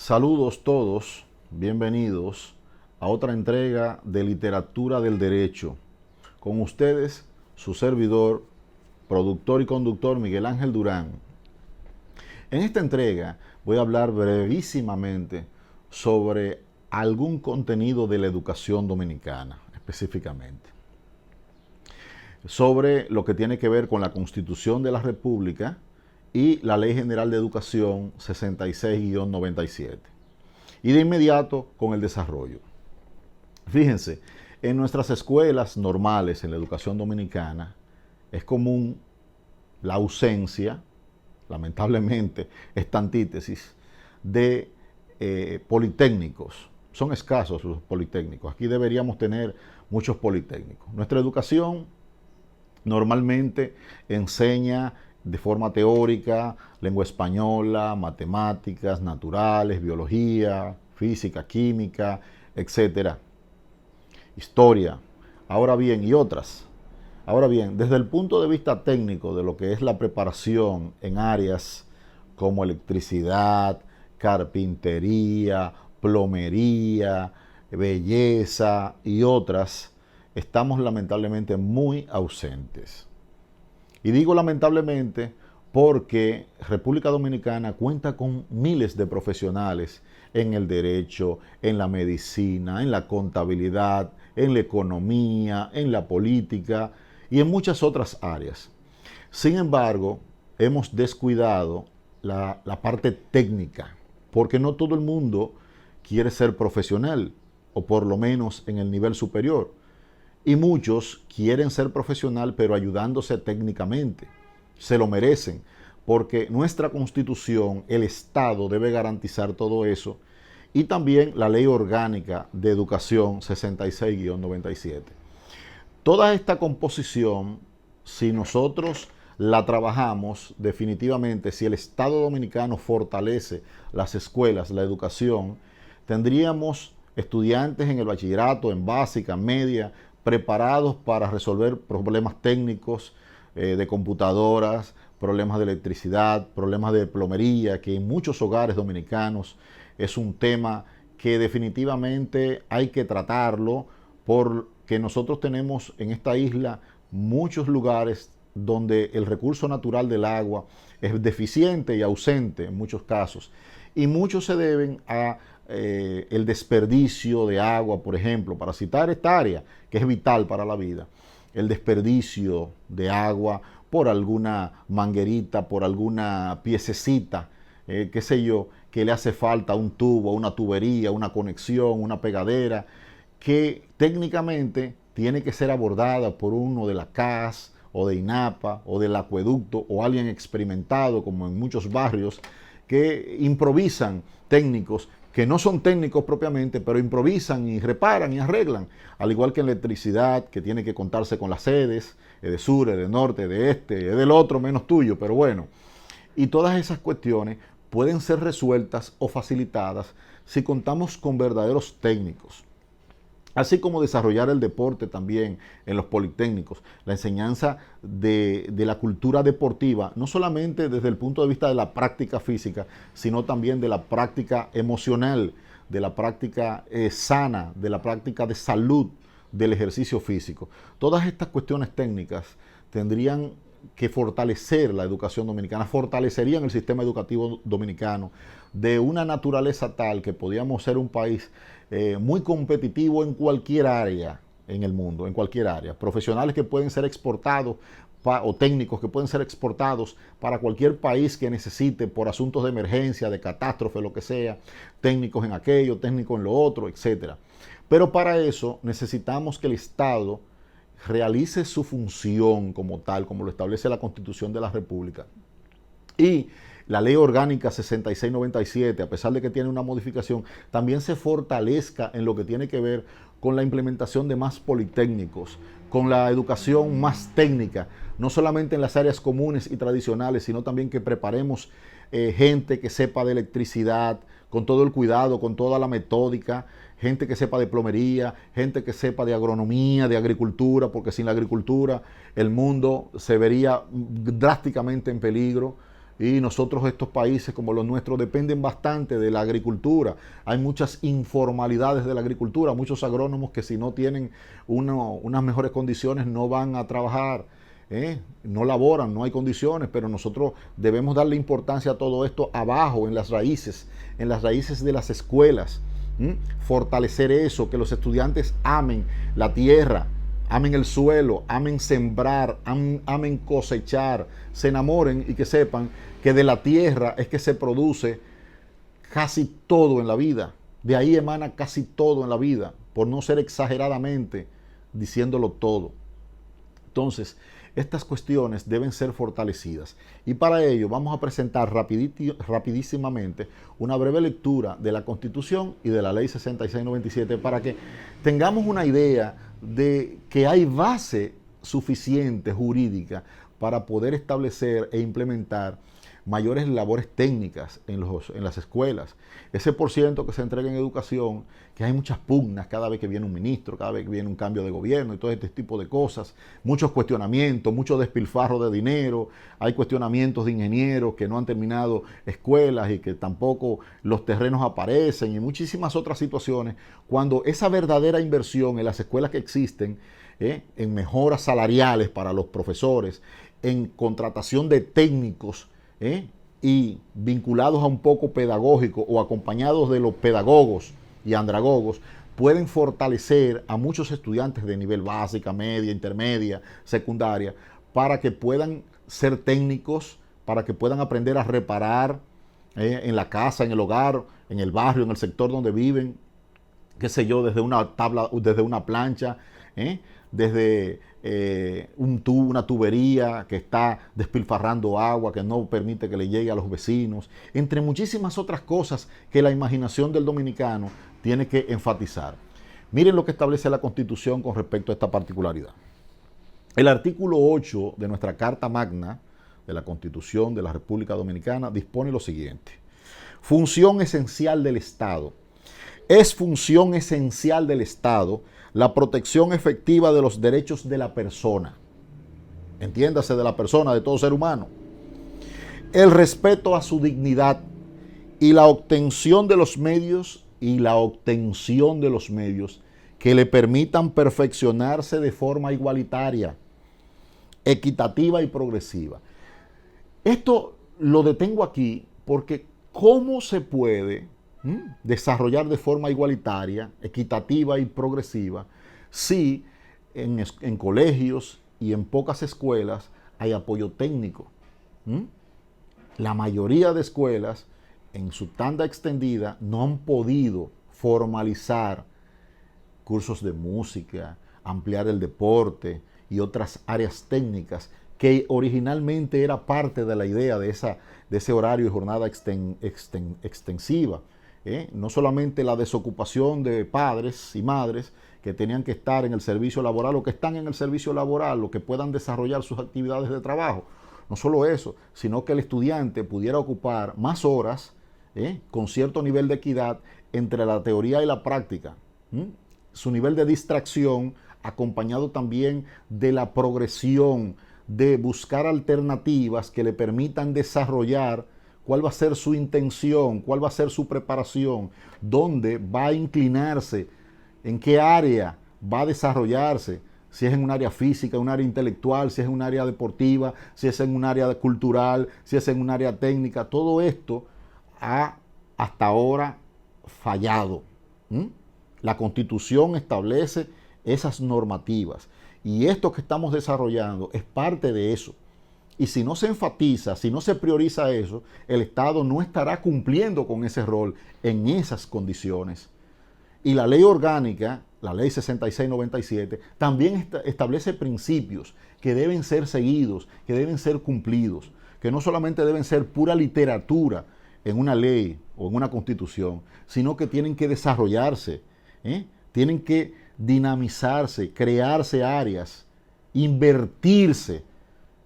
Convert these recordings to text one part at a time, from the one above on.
Saludos todos, bienvenidos a otra entrega de Literatura del Derecho. Con ustedes, su servidor, productor y conductor Miguel Ángel Durán. En esta entrega voy a hablar brevísimamente sobre algún contenido de la educación dominicana, específicamente. Sobre lo que tiene que ver con la Constitución de la República y la Ley General de Educación 66-97. Y de inmediato con el desarrollo. Fíjense, en nuestras escuelas normales, en la educación dominicana, es común la ausencia, lamentablemente, esta antítesis, de politécnicos. Son escasos los politécnicos. Aquí deberíamos tener muchos politécnicos. Nuestra educación normalmente enseña de forma teórica lengua española, matemáticas, naturales, biología, física, química, etcétera, historia. Ahora bien, y otras. Ahora bien, desde el punto de vista técnico de lo que es la preparación en áreas como electricidad, carpintería, plomería, belleza y otras, estamos lamentablemente muy ausentes. Y digo lamentablemente porque República Dominicana cuenta con miles de profesionales en el derecho, en la medicina, en la contabilidad, en la economía, en la política y en muchas otras áreas. Sin embargo, hemos descuidado la parte técnica, porque no todo el mundo quiere ser profesional, o por lo menos en el nivel superior. Y muchos quieren ser profesional, pero ayudándose técnicamente. Se lo merecen, porque nuestra Constitución, el Estado, debe garantizar todo eso. Y también la Ley Orgánica de Educación 66-97. Toda esta composición, si nosotros la trabajamos definitivamente, si el Estado dominicano fortalece las escuelas, la educación, tendríamos estudiantes en el bachillerato, en básica, media, preparados para resolver problemas técnicos de computadoras, problemas de electricidad, problemas de plomería, que en muchos hogares dominicanos es un tema que definitivamente hay que tratarlo, porque nosotros tenemos en esta isla muchos lugares donde el recurso natural del agua es deficiente y ausente en muchos casos. Y muchos se deben a el desperdicio de agua, por ejemplo, para citar esta área que es vital para la vida, el desperdicio de agua por alguna manguerita, por alguna piececita, qué sé yo, que le hace falta un tubo, una tubería, una conexión, una pegadera, que técnicamente tiene que ser abordada por uno de la CAS o de INAPA o del acueducto o alguien experimentado, como en muchos barrios, que improvisan técnicos que no son técnicos propiamente, pero improvisan y reparan y arreglan, al igual que en electricidad, que tiene que contarse con las sedes, de sur, de norte, de este, del otro, menos tuyo, pero bueno. Y todas esas cuestiones pueden ser resueltas o facilitadas si contamos con verdaderos técnicos. Así como desarrollar el deporte también en los politécnicos, la enseñanza de la cultura deportiva, no solamente desde el punto de vista de la práctica física, sino también de la práctica emocional, de la práctica sana, de la práctica de salud del ejercicio físico. Todas estas cuestiones técnicas tendrían que fortalecer la educación dominicana, fortalecerían el sistema educativo dominicano de una naturaleza tal que podíamos ser un país muy competitivo en cualquier área en el mundo, en cualquier área. Profesionales que pueden ser exportados o técnicos que pueden ser exportados para cualquier país que necesite por asuntos de emergencia, de catástrofe, lo que sea, técnicos en aquello, técnicos en lo otro, etcétera. Pero para eso necesitamos que el Estado realice su función como tal, como lo establece la Constitución de la República. Y la Ley Orgánica 66-97, a pesar de que tiene una modificación, también se fortalezca en lo que tiene que ver con la implementación de más politécnicos, con la educación más técnica, no solamente en las áreas comunes y tradicionales, sino también que preparemos gente que sepa de electricidad, con todo el cuidado, con toda la metódica, gente que sepa de plomería, gente que sepa de agronomía, de agricultura, porque sin la agricultura el mundo se vería drásticamente en peligro. Y nosotros, estos países como los nuestros, dependen bastante de la agricultura. Hay muchas informalidades de la agricultura, muchos agrónomos que si no tienen unas mejores condiciones no van a trabajar, no laboran, no hay condiciones, pero nosotros debemos darle importancia a todo esto abajo, en las raíces de las escuelas. Fortalecer eso, que los estudiantes amen la tierra, amen el suelo, amen sembrar, amen cosechar, se enamoren y que sepan que de la tierra es que se produce casi todo en la vida. De ahí emana casi todo en la vida, por no ser exageradamente diciéndolo todo. Entonces, estas cuestiones deben ser fortalecidas. Y para ello vamos a presentar rapidísimamente una breve lectura de la Constitución y de la Ley 6697 para que tengamos una idea de que hay base suficiente jurídica para poder establecer e implementar mayores labores técnicas en las escuelas. Ese % que se entrega en educación, que hay muchas pugnas cada vez que viene un ministro, cada vez que viene un cambio de gobierno y todo este tipo de cosas, muchos cuestionamientos, mucho despilfarro de dinero, hay cuestionamientos de ingenieros que no han terminado escuelas y que tampoco los terrenos aparecen y muchísimas otras situaciones, cuando esa verdadera inversión en las escuelas que existen, en mejoras salariales para los profesores, en contratación de técnicos, y vinculados a un poco pedagógico o acompañados de los pedagogos y andragogos, pueden fortalecer a muchos estudiantes de nivel básica, media, intermedia, secundaria, para que puedan ser técnicos, para que puedan aprender a reparar en la casa, en el hogar, en el barrio, en el sector donde viven, qué sé yo, desde una tabla, desde una plancha, desde una tubería que está despilfarrando agua, que no permite que le llegue a los vecinos, entre muchísimas otras cosas que la imaginación del dominicano tiene que enfatizar. Miren lo que establece la Constitución con respecto a esta particularidad. El artículo 8 de nuestra Carta Magna de la Constitución de la República Dominicana dispone lo siguiente: función esencial del Estado. Es función esencial del Estado la protección efectiva de los derechos de la persona. Entiéndase, de la persona, de todo ser humano. El respeto a su dignidad y la obtención de los medios que le permitan perfeccionarse de forma igualitaria, equitativa y progresiva. Esto lo detengo aquí porque ¿cómo se puede desarrollar de forma igualitaria, equitativa y progresiva si en colegios y en pocas escuelas hay apoyo técnico? La mayoría de escuelas en su tanda extendida no han podido formalizar cursos de música, ampliar el deporte y otras áreas técnicas que originalmente era parte de la idea de ese horario y jornada extensiva. No solamente la desocupación de padres y madres que tenían que estar en el servicio laboral o que están en el servicio laboral o que puedan desarrollar sus actividades de trabajo. No solo eso, sino que el estudiante pudiera ocupar más horas con cierto nivel de equidad entre la teoría y la práctica. Su nivel de distracción acompañado también de la progresión, de buscar alternativas que le permitan desarrollar cuál va a ser su intención, cuál va a ser su preparación, dónde va a inclinarse, en qué área va a desarrollarse, si es en un área física, un área intelectual, si es en un área deportiva, si es en un área cultural, si es en un área técnica. Todo esto ha hasta ahora fallado. La Constitución establece esas normativas y esto que estamos desarrollando es parte de eso. Y si no se enfatiza, si no se prioriza eso, el Estado no estará cumpliendo con ese rol en esas condiciones. Y la ley orgánica, la ley 6697, también establece principios que deben ser seguidos, que deben ser cumplidos, que no solamente deben ser pura literatura en una ley o en una constitución, sino que tienen que desarrollarse, tienen que dinamizarse, crearse áreas, invertirse.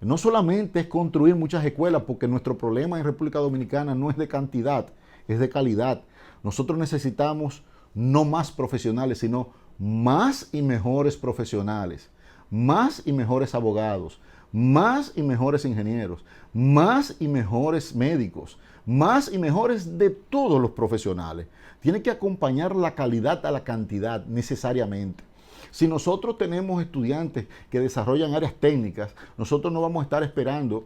No solamente es construir muchas escuelas, porque nuestro problema en República Dominicana no es de cantidad, es de calidad. Nosotros necesitamos no más profesionales, sino más y mejores profesionales, más y mejores abogados, más y mejores ingenieros, más y mejores médicos, más y mejores de todos los profesionales. Tiene que acompañar la calidad a la cantidad necesariamente. Si nosotros tenemos estudiantes que desarrollan áreas técnicas, nosotros no vamos a estar esperando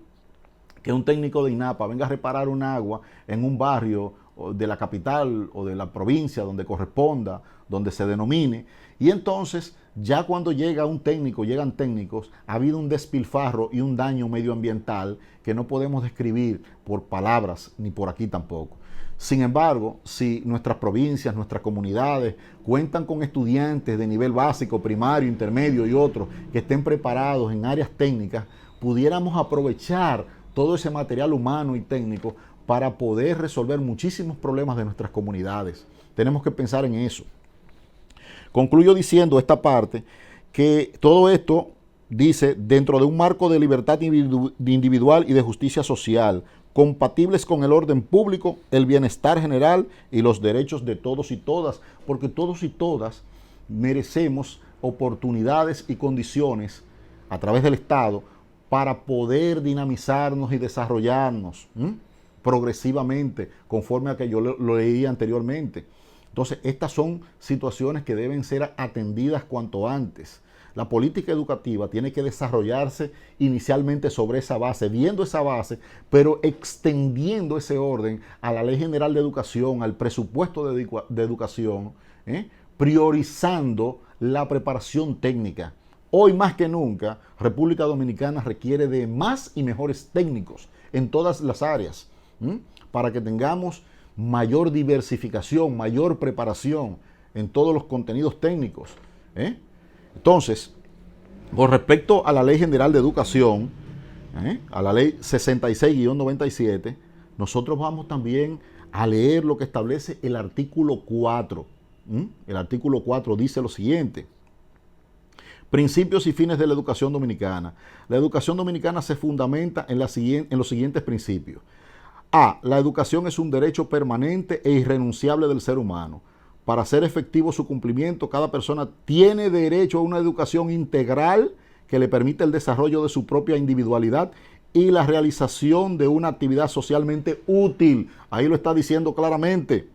que un técnico de INAPA venga a reparar un agua en un barrio de la capital o de la provincia donde corresponda, donde se denomine, y entonces ya cuando llegan técnicos, ha habido un despilfarro y un daño medioambiental que no podemos describir por palabras ni por aquí tampoco. Sin embargo, si nuestras provincias, nuestras comunidades cuentan con estudiantes de nivel básico, primario, intermedio y otros que estén preparados en áreas técnicas, pudiéramos aprovechar todo ese material humano y técnico para poder resolver muchísimos problemas de nuestras comunidades. Tenemos que pensar en eso. Concluyo diciendo esta parte, que todo esto dice dentro de un marco de libertad individual y de justicia social, compatibles con el orden público, el bienestar general y los derechos de todos y todas, porque todos y todas merecemos oportunidades y condiciones a través del Estado para poder dinamizarnos y desarrollarnos progresivamente, conforme a que yo lo leí anteriormente. Entonces, estas son situaciones que deben ser atendidas cuanto antes. La política educativa tiene que desarrollarse inicialmente sobre esa base, viendo esa base, pero extendiendo ese orden a la Ley General de Educación, al presupuesto de educación, priorizando la preparación técnica. Hoy más que nunca, República Dominicana requiere de más y mejores técnicos en todas las áreas, para que tengamos mayor diversificación, mayor preparación en todos los contenidos técnicos. Entonces, con respecto a la Ley General de Educación, a la Ley 66-97, nosotros vamos también a leer lo que establece el artículo 4. El artículo 4 dice lo siguiente: principios y fines de la educación dominicana. La educación dominicana se fundamenta en los siguientes principios. A. La educación es un derecho permanente e irrenunciable del ser humano. Para hacer efectivo su cumplimiento, cada persona tiene derecho a una educación integral que le permita el desarrollo de su propia individualidad y la realización de una actividad socialmente útil. Ahí lo está diciendo claramente.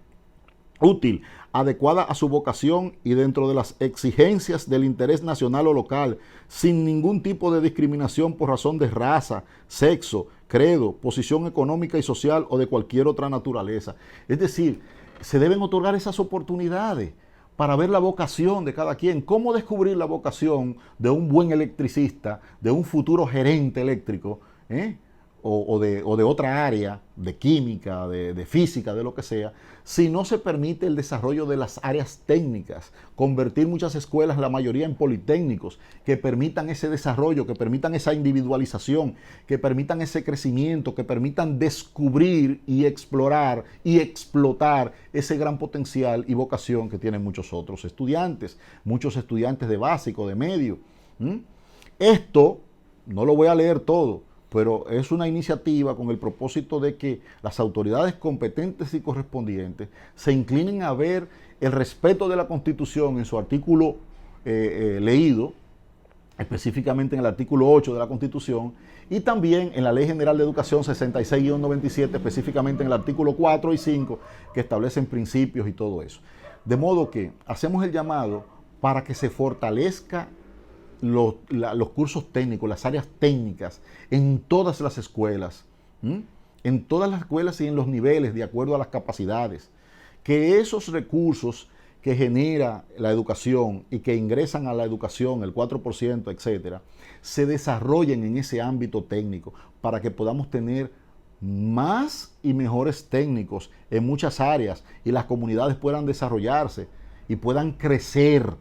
Útil, adecuada a su vocación y dentro de las exigencias del interés nacional o local, sin ningún tipo de discriminación por razón de raza, sexo, credo, posición económica y social o de cualquier otra naturaleza. Es decir, se deben otorgar esas oportunidades para ver la vocación de cada quien. ¿Cómo descubrir la vocación de un buen electricista, de un futuro gerente eléctrico, o de otra área, de química, de física, de lo que sea, si no se permite el desarrollo de las áreas técnicas? Convertir muchas escuelas, la mayoría en politécnicos, que permitan ese desarrollo, que permitan esa individualización, que permitan ese crecimiento, que permitan descubrir y explorar y explotar ese gran potencial y vocación que tienen muchos otros estudiantes de básico, de medio. Esto, no lo voy a leer todo, pero es una iniciativa con el propósito de que las autoridades competentes y correspondientes se inclinen a ver el respeto de la Constitución en su artículo leído, específicamente en el artículo 8 de la Constitución, y también en la Ley General de Educación 66-97, específicamente en el artículo 4 y 5, que establecen principios y todo eso. De modo que hacemos el llamado para que se fortalezca los cursos técnicos, las áreas técnicas en todas las escuelas, en todas las escuelas y en los niveles de acuerdo a las capacidades, que esos recursos que genera la educación y que ingresan a la educación, el 4%, etcétera, se desarrollen en ese ámbito técnico para que podamos tener más y mejores técnicos en muchas áreas y las comunidades puedan desarrollarse y puedan crecer,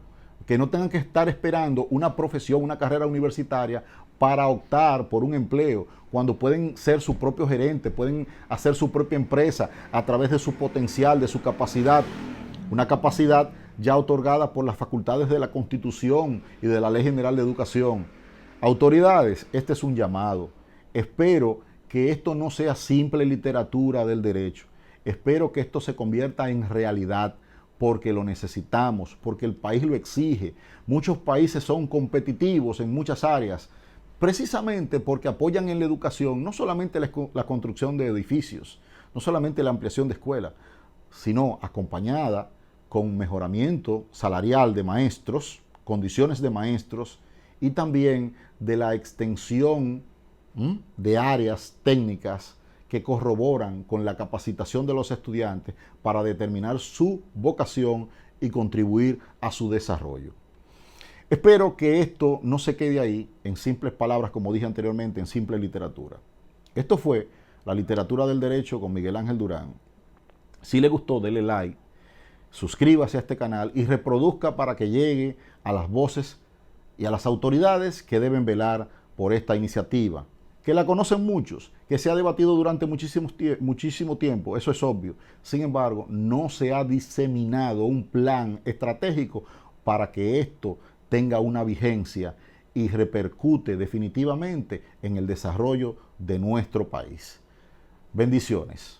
que no tengan que estar esperando una profesión, una carrera universitaria para optar por un empleo, cuando pueden ser su propio gerente, pueden hacer su propia empresa a través de su potencial, de su capacidad, una capacidad ya otorgada por las facultades de la Constitución y de la Ley General de Educación. Autoridades, este es un llamado. Espero que esto no sea simple literatura del derecho. Espero que esto se convierta en realidad, porque lo necesitamos, porque el país lo exige. Muchos países son competitivos en muchas áreas, precisamente porque apoyan en la educación no solamente la construcción de edificios, no solamente la ampliación de escuelas, sino acompañada con mejoramiento salarial de maestros, condiciones de maestros y también de la extensión de áreas técnicas que corroboran con la capacitación de los estudiantes para determinar su vocación y contribuir a su desarrollo. Espero que esto no se quede ahí en simples palabras, como dije anteriormente, en simple literatura. Esto fue La Literatura del Derecho con Miguel Ángel Durán. Si le gustó, dele like, suscríbase a este canal y reproduzca para que llegue a las voces y a las autoridades que deben velar por esta iniciativa, que la conocen muchos, que se ha debatido durante muchísimo tiempo, eso es obvio. Sin embargo, no se ha diseminado un plan estratégico para que esto tenga una vigencia y repercute definitivamente en el desarrollo de nuestro país. Bendiciones.